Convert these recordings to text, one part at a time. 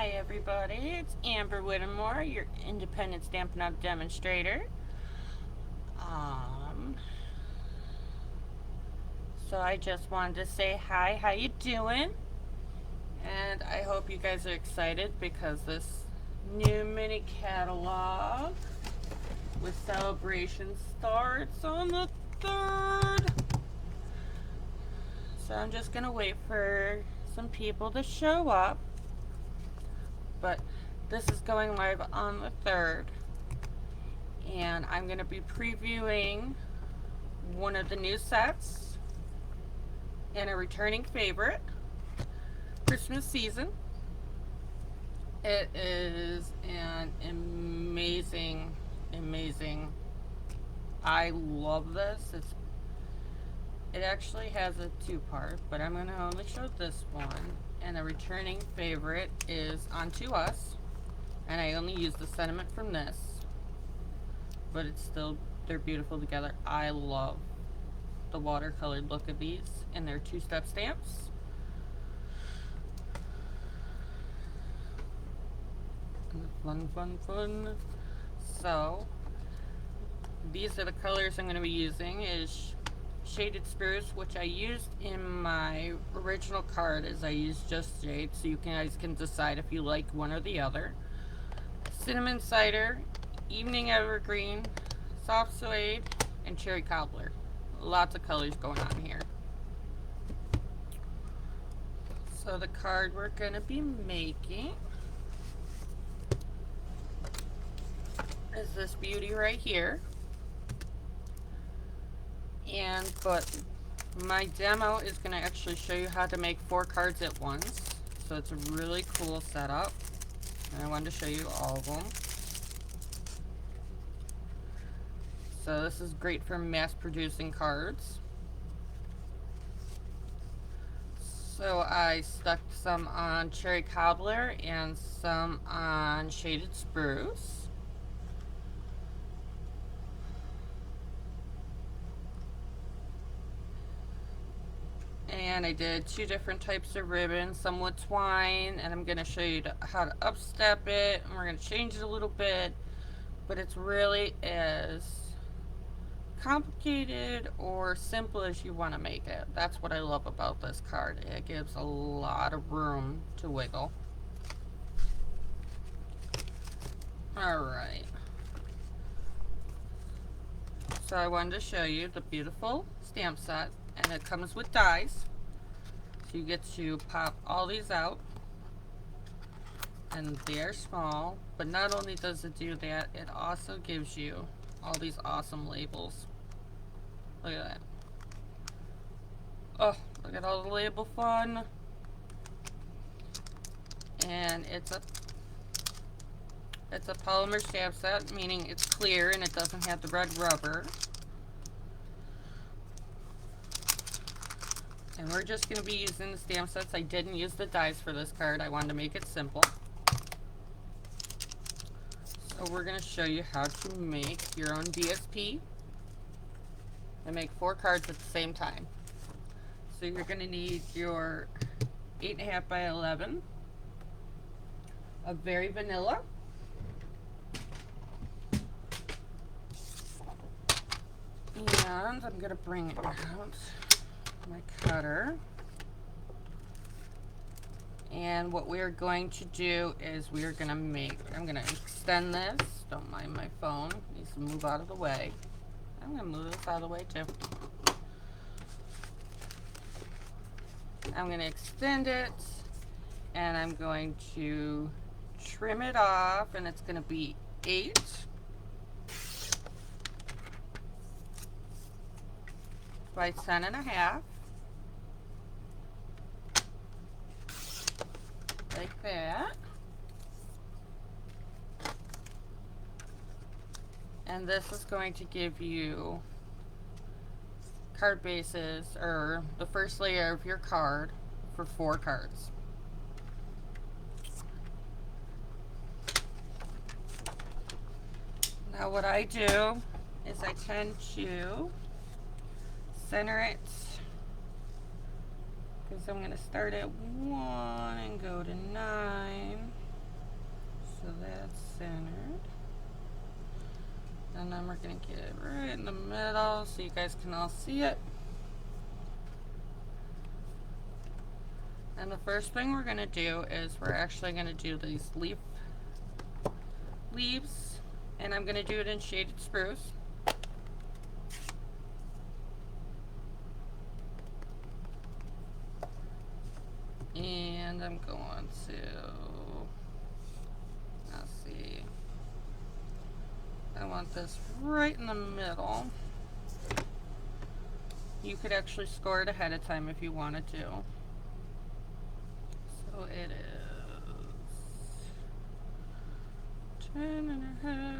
Hi everybody, it's Amber Whittemore, your independent Stampin' Up! Demonstrator. Um, so I just wanted to say hi, how you doing? And I hope you guys are excited because this new mini catalog with celebration starts on the 3rd. So I'm just gonna wait for some people to show up. But this is going live on the 3rd. And I'm going to be previewing one of the new sets and a returning favorite, Christmas season. It is an amazing, I love this. It actually has a 2-part, but I'm going to only show this one. And the returning favorite is Onto Us, and I only use the sentiment from this, but they're beautiful together. I love the watercolored look of these, and they're 2-step stamps. Fun. So these are the colors I'm going to be using. Is Shaded Spruce, which I used in my original card, as I used just Jade, so you guys can decide if you like one or the other. Cinnamon Cider, Evening Evergreen, Soft Suede, and Cherry Cobbler. Lots of colors going on here. So the card we're going to be making is this beauty right here. But my demo is going to actually show you how to make 4 cards at once. So it's a really cool setup. And I wanted to show you all of them. So this is great for mass producing cards. So I stuck some on Cherry Cobbler and some on Shaded Spruce. And I did 2 different types of ribbon, some with twine, and I'm going to show you how to upstep it, and we're going to change it a little bit, but it's really as complicated or simple as you want to make it. That's what I love about this card. It gives a lot of room to wiggle. Alright. So I wanted to show you the beautiful stamp set, and it comes with dies. So you get to pop all these out, and they're small, but not only does it do that, it also gives you all these awesome labels. Look at that. Oh, look at all the label fun. And it's a polymer stamp set, meaning it's clear and it doesn't have the red rubber. And we're just going to be using the stamp sets. I didn't use the dies for this card. I wanted to make it simple. So we're going to show you how to make your own DSP and make 4 cards at the same time. So you're going to need your 8.5 by 11 of Very Vanilla. And I'm going to bring out my cutter. And what we're going to do is I'm going to extend this. Don't mind my phone. It needs to move out of the way. I'm going to move this out of the way too. I'm going to extend it, and I'm going to trim it off, and it's going to be 8 by 10.5. Like that. And this is going to give you card bases, or the first layer of your card, for 4 cards. Now what I do is I tend to center it, because I'm going to start at 1 and go to 9. So that's centered. And then we're going to get it right in the middle so you guys can all see it. And the first thing we're going to do is we're actually going to do these leaves, and I'm going to do it in shaded spruce. And I'm going to, let's see, I want this right in the middle. You could actually score it ahead of time if you wanted to. So it is 10.5.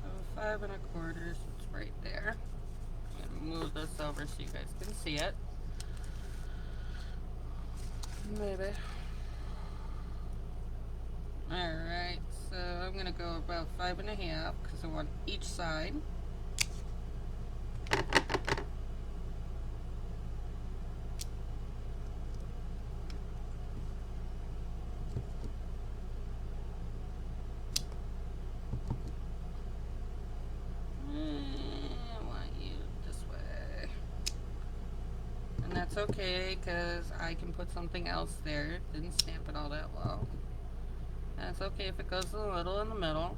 So 5 1/4, so it's right there. I'm gonna move this over so you guys can see it. Maybe. Alright, so I'm gonna go about 5 1/2 because I want each side. That's okay, because I can put something else there. Didn't stamp it all that well. That's okay if it goes a little in the middle.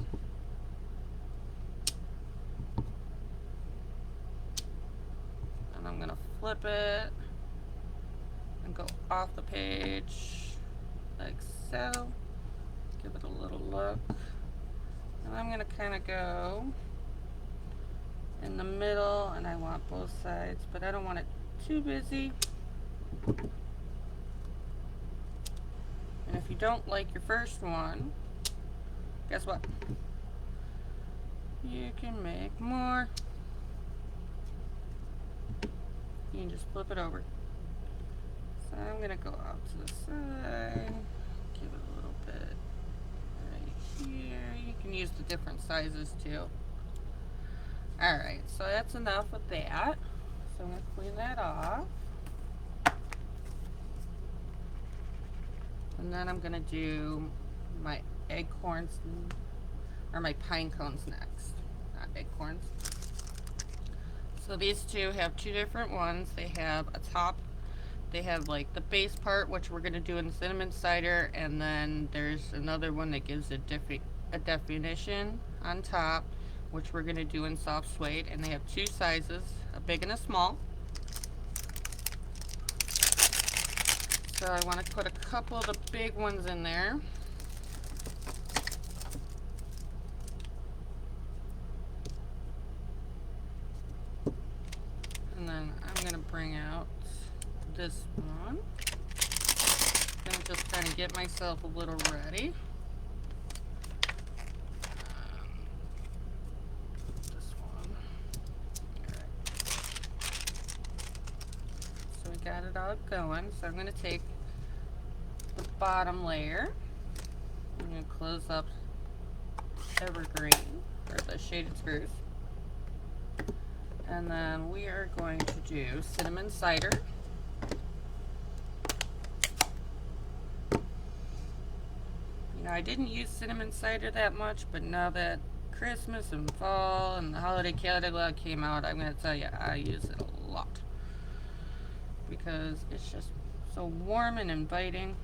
And I'm going to flip it and go off the page like so. Give it a little look. And I'm going to kind of go in the middle, and I want both sides, but I don't want it too busy. And if you don't like your first one, guess what? You can make more. You can just flip it over. So I'm gonna go out to the side, give it a little bit right here. You can use the different sizes too. Alright, so that's enough with that. So I'm going to clean that off. And then I'm going to do my acorns, or my pine cones next. Not acorns. So these two have two different ones. They have a top, they have like the base part, which we're going to do in cinnamon cider, and then there's another one that gives a definition on top, which we're going to do in soft suede, and they have two sizes, a big and a small. So I want to put a couple of the big ones in there. And then I'm going to bring out this one. I'm going to just kind of get myself a little ready. Got it all going, so I'm going to take the bottom layer. I'm going to close up evergreen, or the shaded spruce, and then we are going to do cinnamon cider. You know, I didn't use cinnamon cider that much, but now that Christmas and fall and the holiday catalog came out, I'm going to tell you I use it a lot, because it's just so warm and inviting.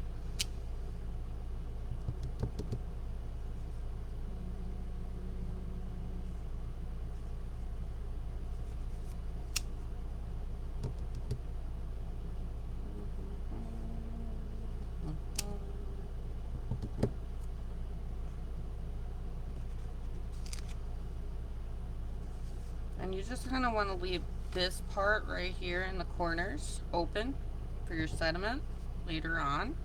And you just kind of want to leave this part right here in the corners open for your sediment later on.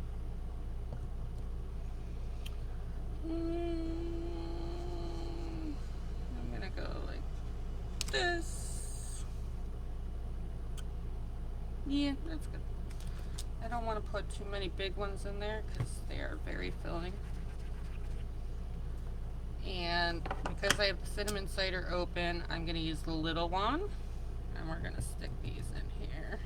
I'm gonna go like this. Yeah, that's good. I don't want to put too many big ones in there because they are very filling. And because I have the cinnamon cider open, I'm going to use the little one, and we're going to stick these in here.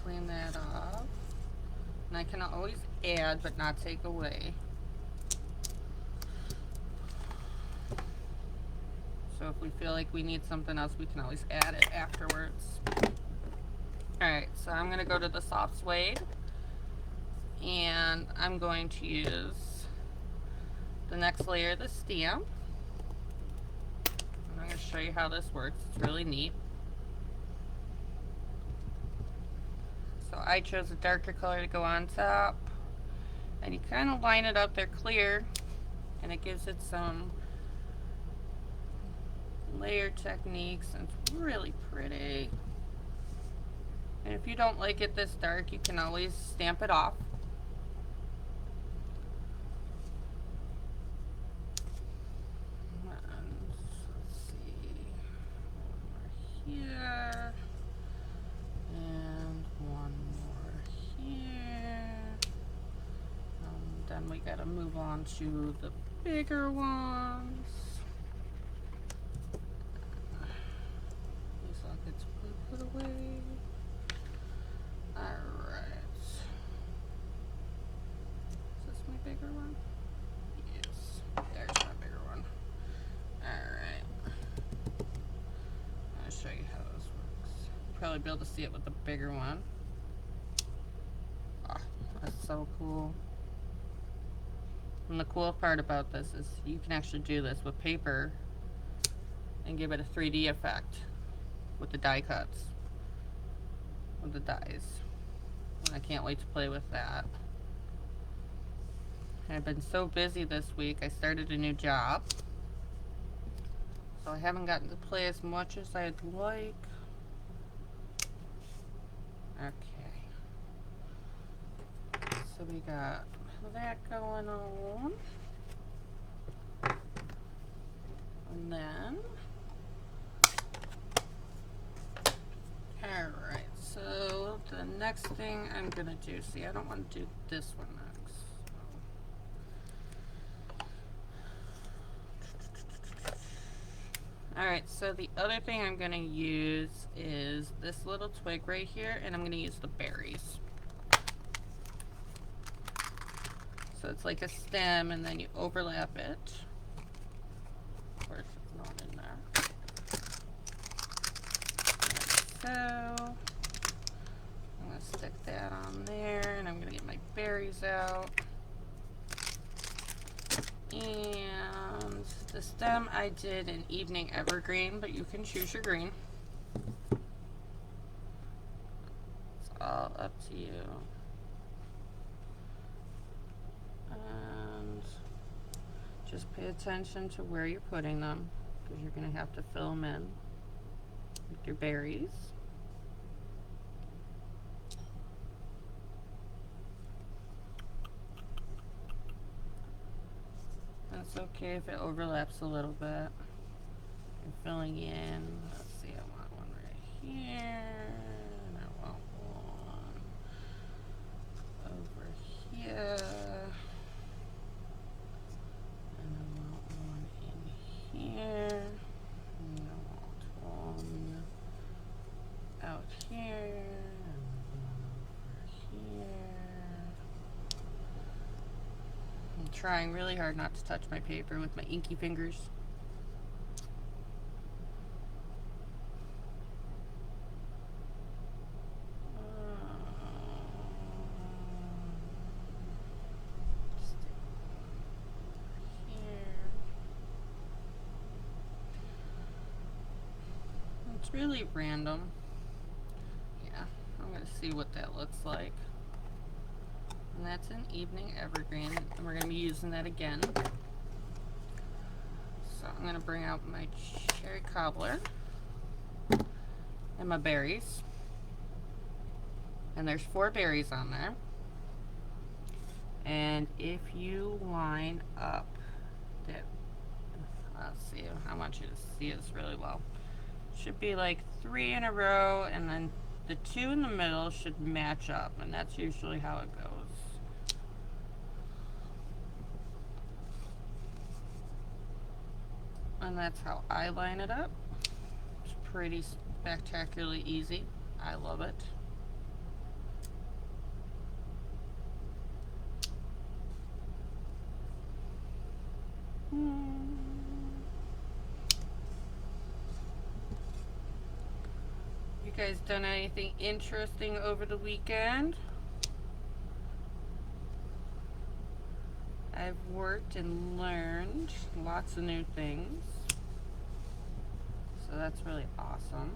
Clean that off. And I can always add but not take away. So if we feel like we need something else, we can always add it afterwards. Alright, so I'm going to go to the soft suede. And I'm going to use the next layer of the stamp. And I'm going to show you how this works. It's really neat. So I chose a darker color to go on top, and you kind of line it up there clear, and it gives it some layer techniques, and it's really pretty. And if you don't like it this dark, you can always stamp it off. And let's see, one more here. Then we gotta move on to the bigger ones. These all get put away. Alright. Is this my bigger one? Yes. There's my bigger one. Alright. I'll show you how this works. You'll probably be able to see it with the bigger one. Oh, that's so cool. And the cool part about this is you can actually do this with paper and give it a 3D effect with the die cuts, with the dies. And I can't wait to play with that. I've been so busy this week. I started a new job, so I haven't gotten to play as much as I'd like. Okay. So we got that going on, and then alright, so the next thing I'm gonna do, see, I don't want to do this one next. Alright, so the other thing I'm gonna use is this little twig right here, and I'm gonna use the berries. So it's like a stem, and then you overlap it. Of course, it's not in there. Like so. I'm going to stick that on there, and I'm going to get my berries out. And the stem I did an evening evergreen, but you can choose your green. It's all up to you. Just pay attention to where you're putting them, because you're going to have to fill them in with your berries. That's okay if it overlaps a little bit. You're filling in, let's see, I want one right here, and I want one over here. Here, and I want one out here, and one over here. I'm trying really hard not to touch my paper with my inky fingers. Really random. Yeah, I'm going to see what that looks like. And that's an evening evergreen, and we're going to be using that again. So I'm going to bring out my cherry cobbler and my berries. And there's 4 berries on there. And if you line up that, let's see, I want you to see this really well. Should be like 3 in a row, and then the two in the middle should match up, and that's usually how it goes. And that's how I line it up. It's pretty spectacularly easy. I love it. You guys done anything interesting over the weekend? I've worked and learned lots of new things, so that's really awesome.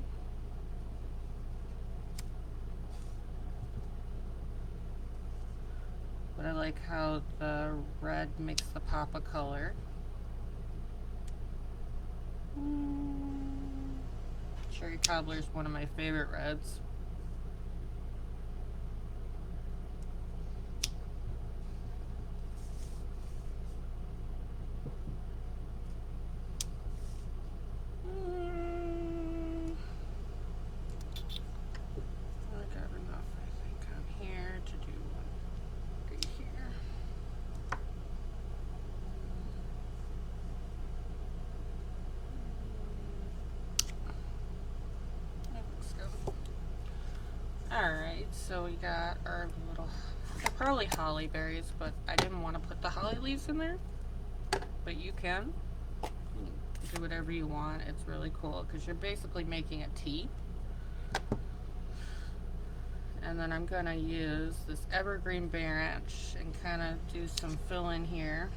But I like how the red makes the pop of color. Cherry Cobbler is one of my favorite reds. Alright, so we got our little, they're probably holly berries, but I didn't want to put the holly leaves in there. But you can do whatever you want. It's really cool because you're basically making a tea. And then I'm going to use this evergreen branch and kind of do some fill in here.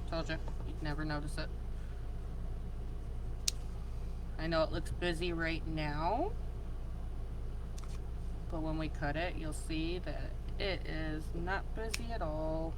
Told you, you'd never notice it. I know it looks busy right now, but when we cut it, you'll see that it is not busy at all.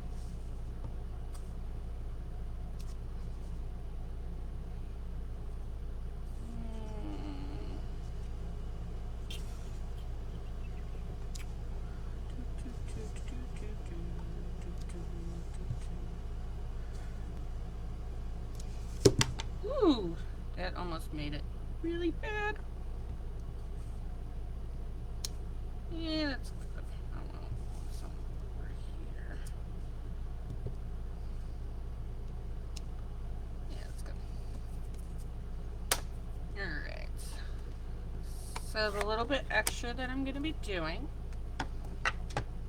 Ooh, that almost made it really bad. Yeah, that's good. I want some over here. Yeah, that's good. Alright. So the little bit extra that I'm going to be doing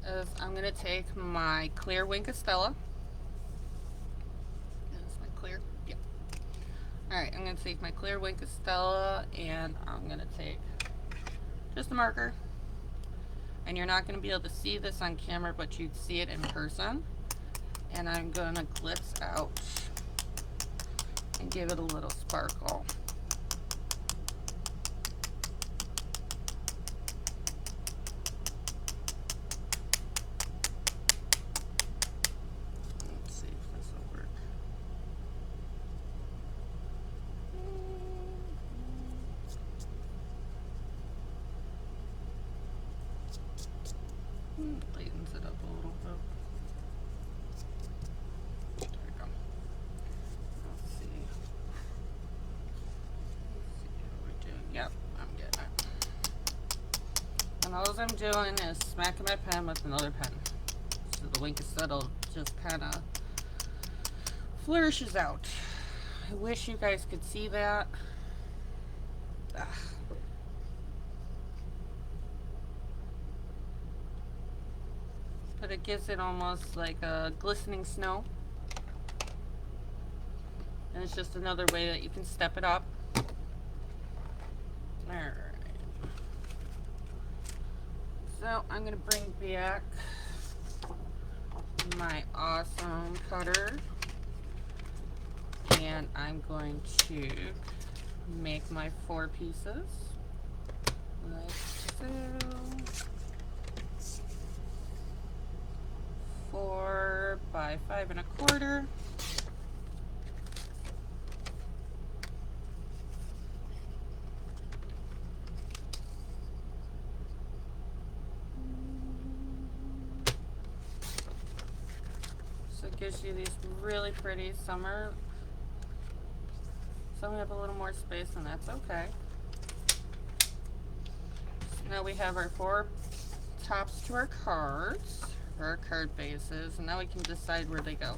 is I'm going to take my clear Wink of Stella. Alright, I'm going to take my clear Wink of Stella and I'm going to take just a marker. And you're not going to be able to see this on camera, but you'd see it in person. And I'm going to glitz out and give it a little sparkle. Lightens it up a little bit. There we go. Let's see. Let's see how we're doing. Yep, I'm getting it. And all I'm doing is smacking my pen with another pen. So the Wink of Stella just kind of flourishes out. I wish you guys could see that. Ugh. But it gives it almost like a glistening snow. And it's just another way that you can step it up. Alright. So I'm going to bring back my awesome cutter. And I'm going to make my 4 pieces. Like so. 4 by 5 1/4. gives you these really pretty summer. Some have a little more space, and that's okay. So now we have our 4 tops to our cards, or our card bases, and now we can decide where they go.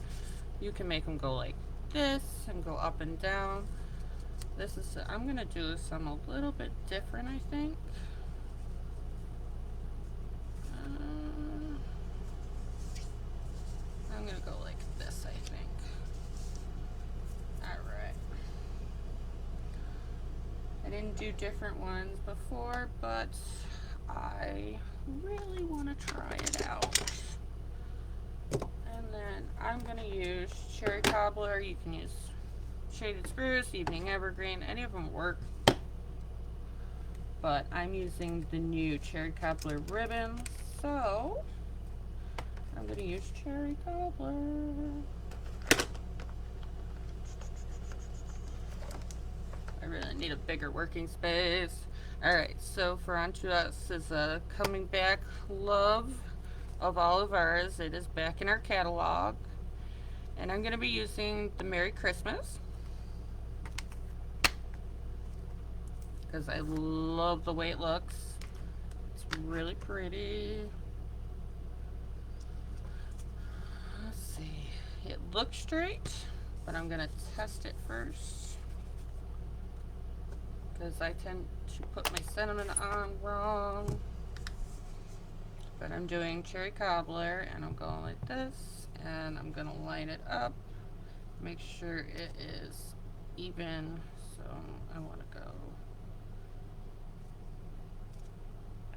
You can make them go like this and go up and down. This is, I'm gonna do some a little bit different, I think. I'm gonna go like this, I think. Alright. I didn't do different ones before, but I really want to try it out. And then I'm going to use Cherry Cobbler. You can use Shaded Spruce, Evening Evergreen, any of them work. But I'm using the new Cherry Cobbler ribbon, so I'm going to use Cherry Cobbler. I really need a bigger working space. Alright, so for Onto Us is a coming back love of all of ours. It is back in our catalog. And I'm going to be using the Merry Christmas, because I love the way it looks. It's really pretty. Let's see. It looks straight, but I'm going to test it first, because I tend to put my cinnamon on wrong. But I'm doing Cherry Cobbler, and I'm going like this, and I'm going to line it up, make sure it is even. So I want to go.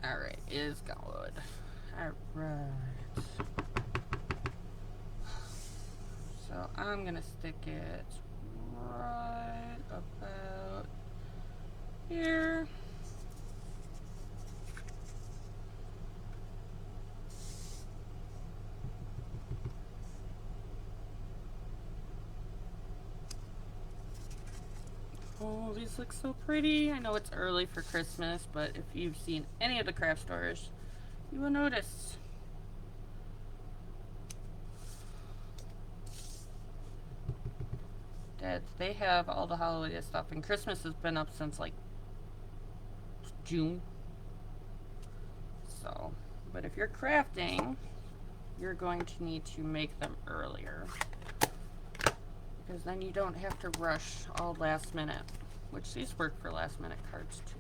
Alright, it is good. Alright. So I'm going to stick it right about here. Oh, these look so pretty. I know it's early for Christmas, but if you've seen any of the craft stores, you will notice. That they have all the holiday stuff, and Christmas has been up since like June. So, but if you're crafting, you're going to need to make them earlier, because then you don't have to rush all last minute, which these work for last minute cards too,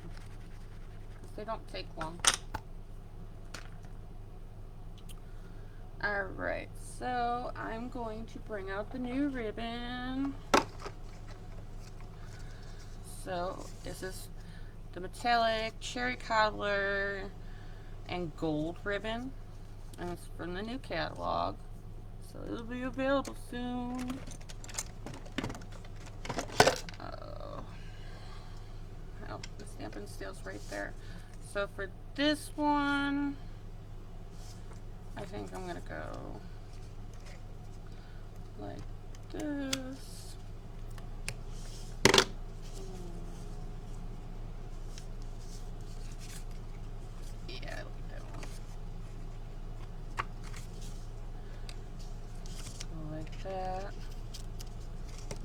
because they don't take long. Alright, so I'm going to bring out the new ribbon. So this is the metallic Cherry Cobbler and gold ribbon, and it's from the new catalog, so it'll be available soon. Oh, the Stampin' Steel's right there. So for this one, I think I'm gonna go like this.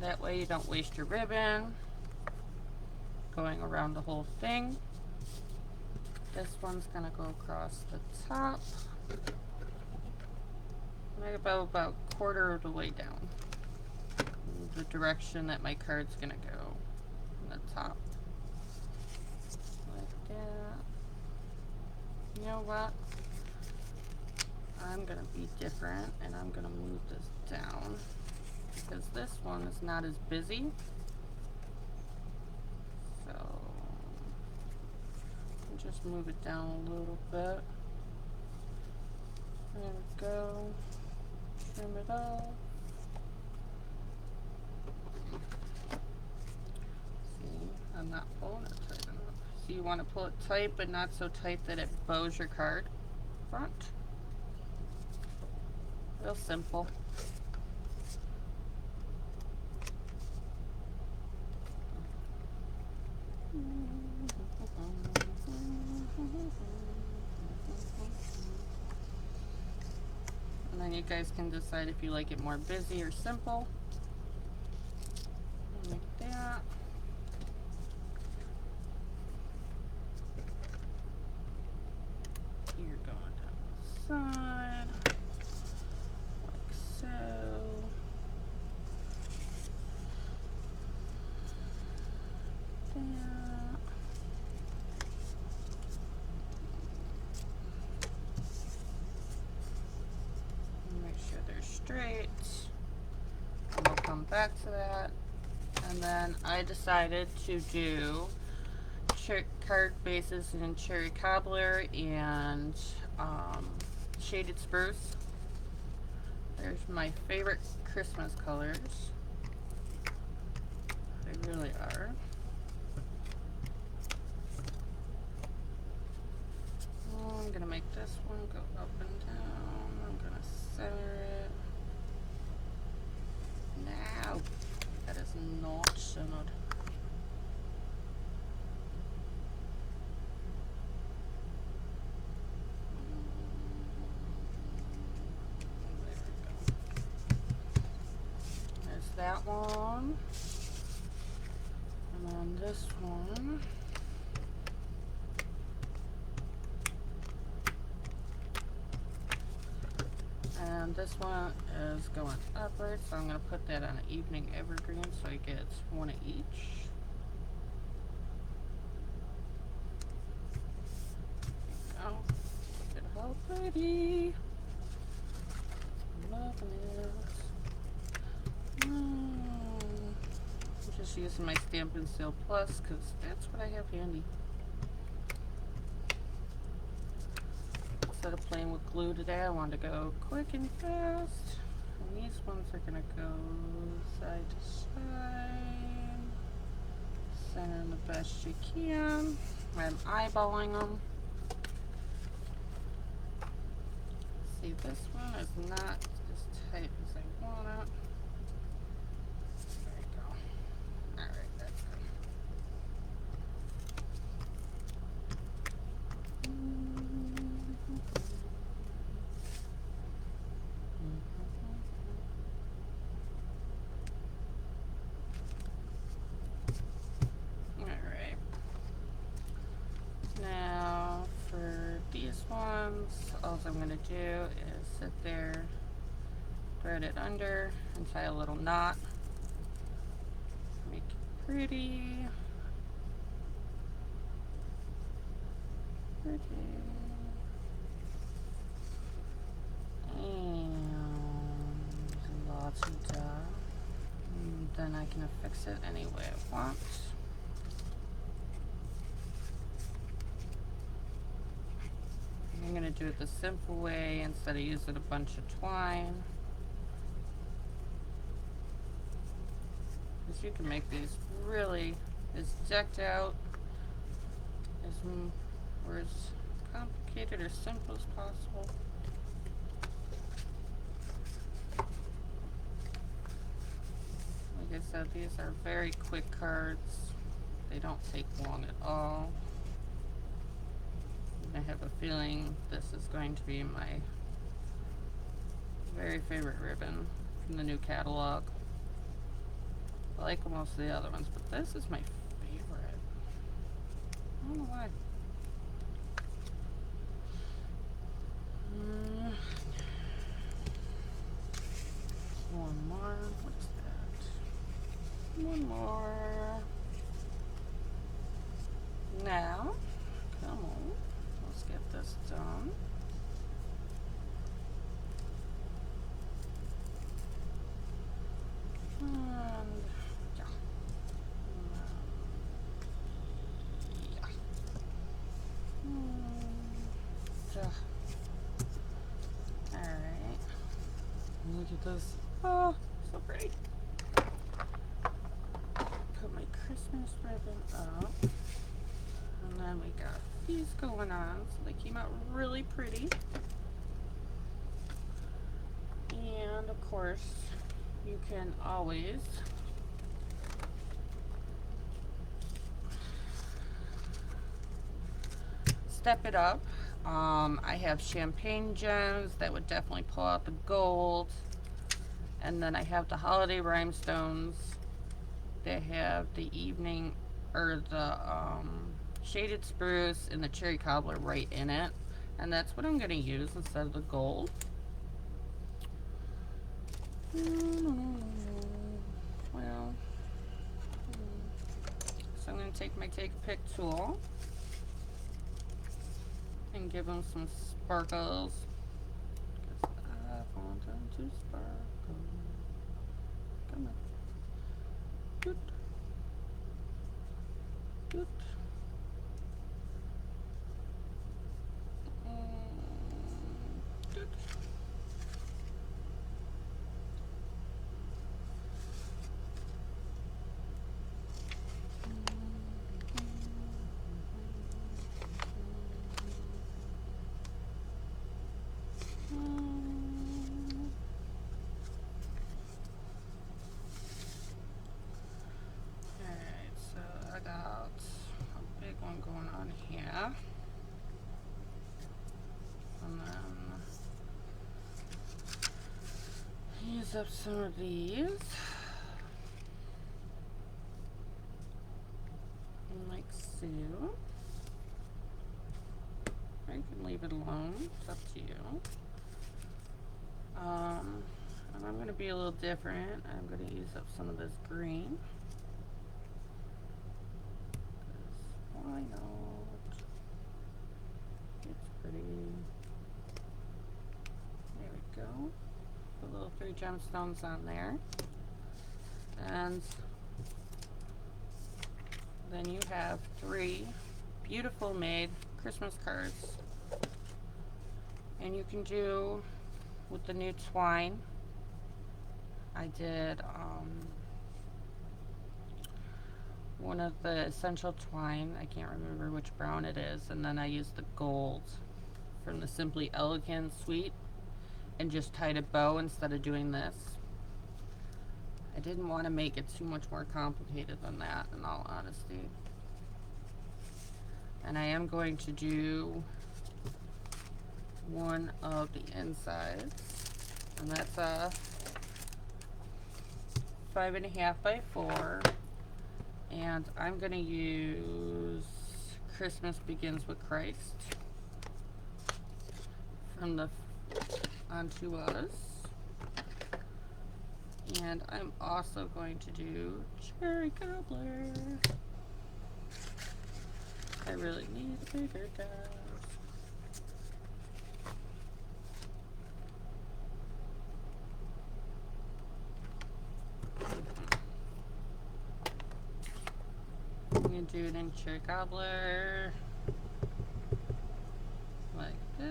That way you don't waste your ribbon going around the whole thing. This one's gonna go across the top, like about a quarter of the way down, the direction that my card's gonna go on the top, like that. You know what? I'm gonna be different, and I'm gonna move this down, because this one is not as busy. So I'll just move it down a little bit. There we go. Trim it off. See, I'm not pulling it tight enough. So you want to pull it tight, but not so tight that it bows your card front. Real simple. And then you guys can decide if you like it more busy or simple. Like that. You're going down the side, like so. That. Make sure they're straight. And we'll come back to that. And then I decided to do card bases in cherry cobbler and shaded spruce. There's my favorite Christmas colors. They really are. I'm gonna make this one go up and down. I'm gonna center it. No, that is not centered. That one, and then this one, and this one is going upward, so I'm going to put that on an evening evergreen so it gets one of each. There we go. Look at how pretty. Loving it. I'm just using my Stampin' Seal Plus because that's what I have handy. Instead of playing with glue today, I wanted to go quick and fast. And these ones are going to go side to side. Center them the best you can. I'm eyeballing them. See, this one is not as tight as I want it. All I'm going to do is sit there, thread it under, and tie a little knot. Make it pretty. Pretty. And lots of dye. And then I can affix it any way I want. I'm going to do it the simple way instead of using a bunch of twine. Because you can make these really as decked out, or as complicated or simple as possible. Like I said, these are very quick cards. They don't take long at all. I have a feeling this is going to be my very favorite ribbon from the new catalog. I like most of the other ones, but this is my favorite. I don't know why. One more. What's that? One more. Now, come on. Let's get this done. And yeah. Yeah. Alright. Look at this. Oh, so pretty. Put my Christmas ribbon up. And then we got these going on, so they came out really pretty. And of course, you can always step it up. I have champagne gems that would definitely pull out the gold. And then I have the holiday rhinestones. They have the evening, or the shaded spruce and the cherry cobbler right in it. And that's what I'm going to use instead of the gold. Well, so I'm going to take my Take a Pick tool and give them some sparkles. Because I want them to sparkle. Come on. Good. Good. Good. Going on here, and then use up some of these, like so. I can leave it alone, it's up to you. And I'm going to be a little different. I'm going to use up some of this green. Why not? It's pretty. There we go. Put little 3 gemstones on there. And then you have 3 beautiful made Christmas cards. And you can do with the new twine. I did one of the essential twine, I can't remember which brown it is, and then I used the gold from the Simply Elegant suite and just tied a bow instead of doing this. I didn't want to make it too much more complicated than that, in all honesty. And I am going to do one of the insides, and that's a 5.5 by 4. And I'm going to use Christmas Begins with Christ from the Onto Us. And I'm also going to do Cherry Cobbler. I really need a bigger die. I'm going to do it in Cherry Cobbler, like this.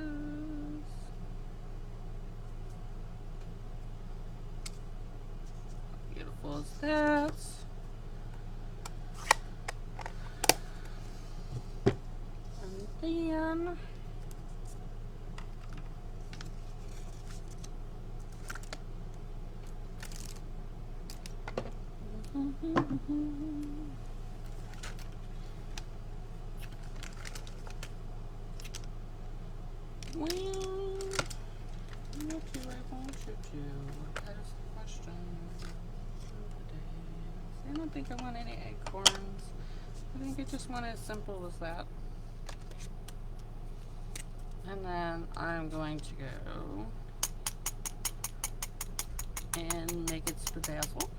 How beautiful is that? And then well, what do I want to do? That is the question of the day. I don't think I want any acorns. I think I just want it as simple as that. And then I'm going to go and make it spazzle.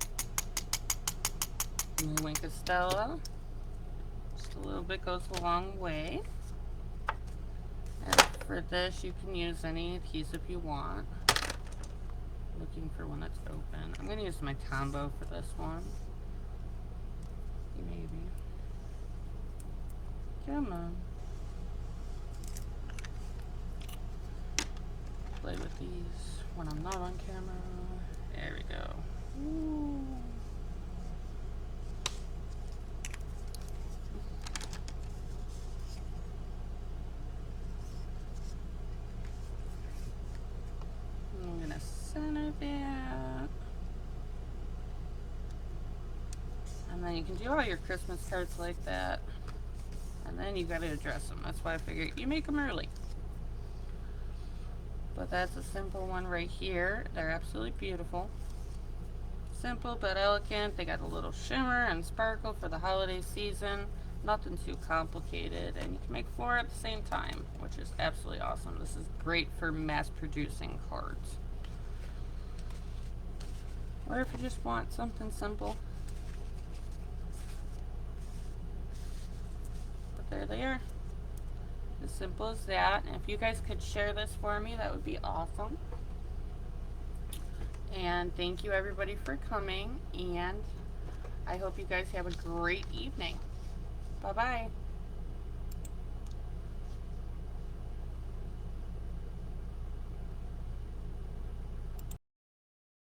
And Wink of Stella. Just a little bit goes a long way. And for this, you can use any adhesive you want. Looking for one that's open. I'm going to use my combo for this one. Maybe. Come on. Play with these when I'm not on camera. There we go. Ooh. I'm gonna center that. And then you can do all your Christmas cards like that. And And then you got to address them. That's why I figured you make them early. But that's a simple one right here. They're absolutely beautiful. Simple but elegant. They got a little shimmer and sparkle for the holiday season. Nothing too complicated, and you can make 4 at the same time, which is absolutely awesome. This is great for mass producing cards. Or if you just want something simple. But there they are. As simple as that. And if you guys could share this for me, that would be awesome. And thank you everybody for coming, and I hope you guys have a great evening. Bye bye.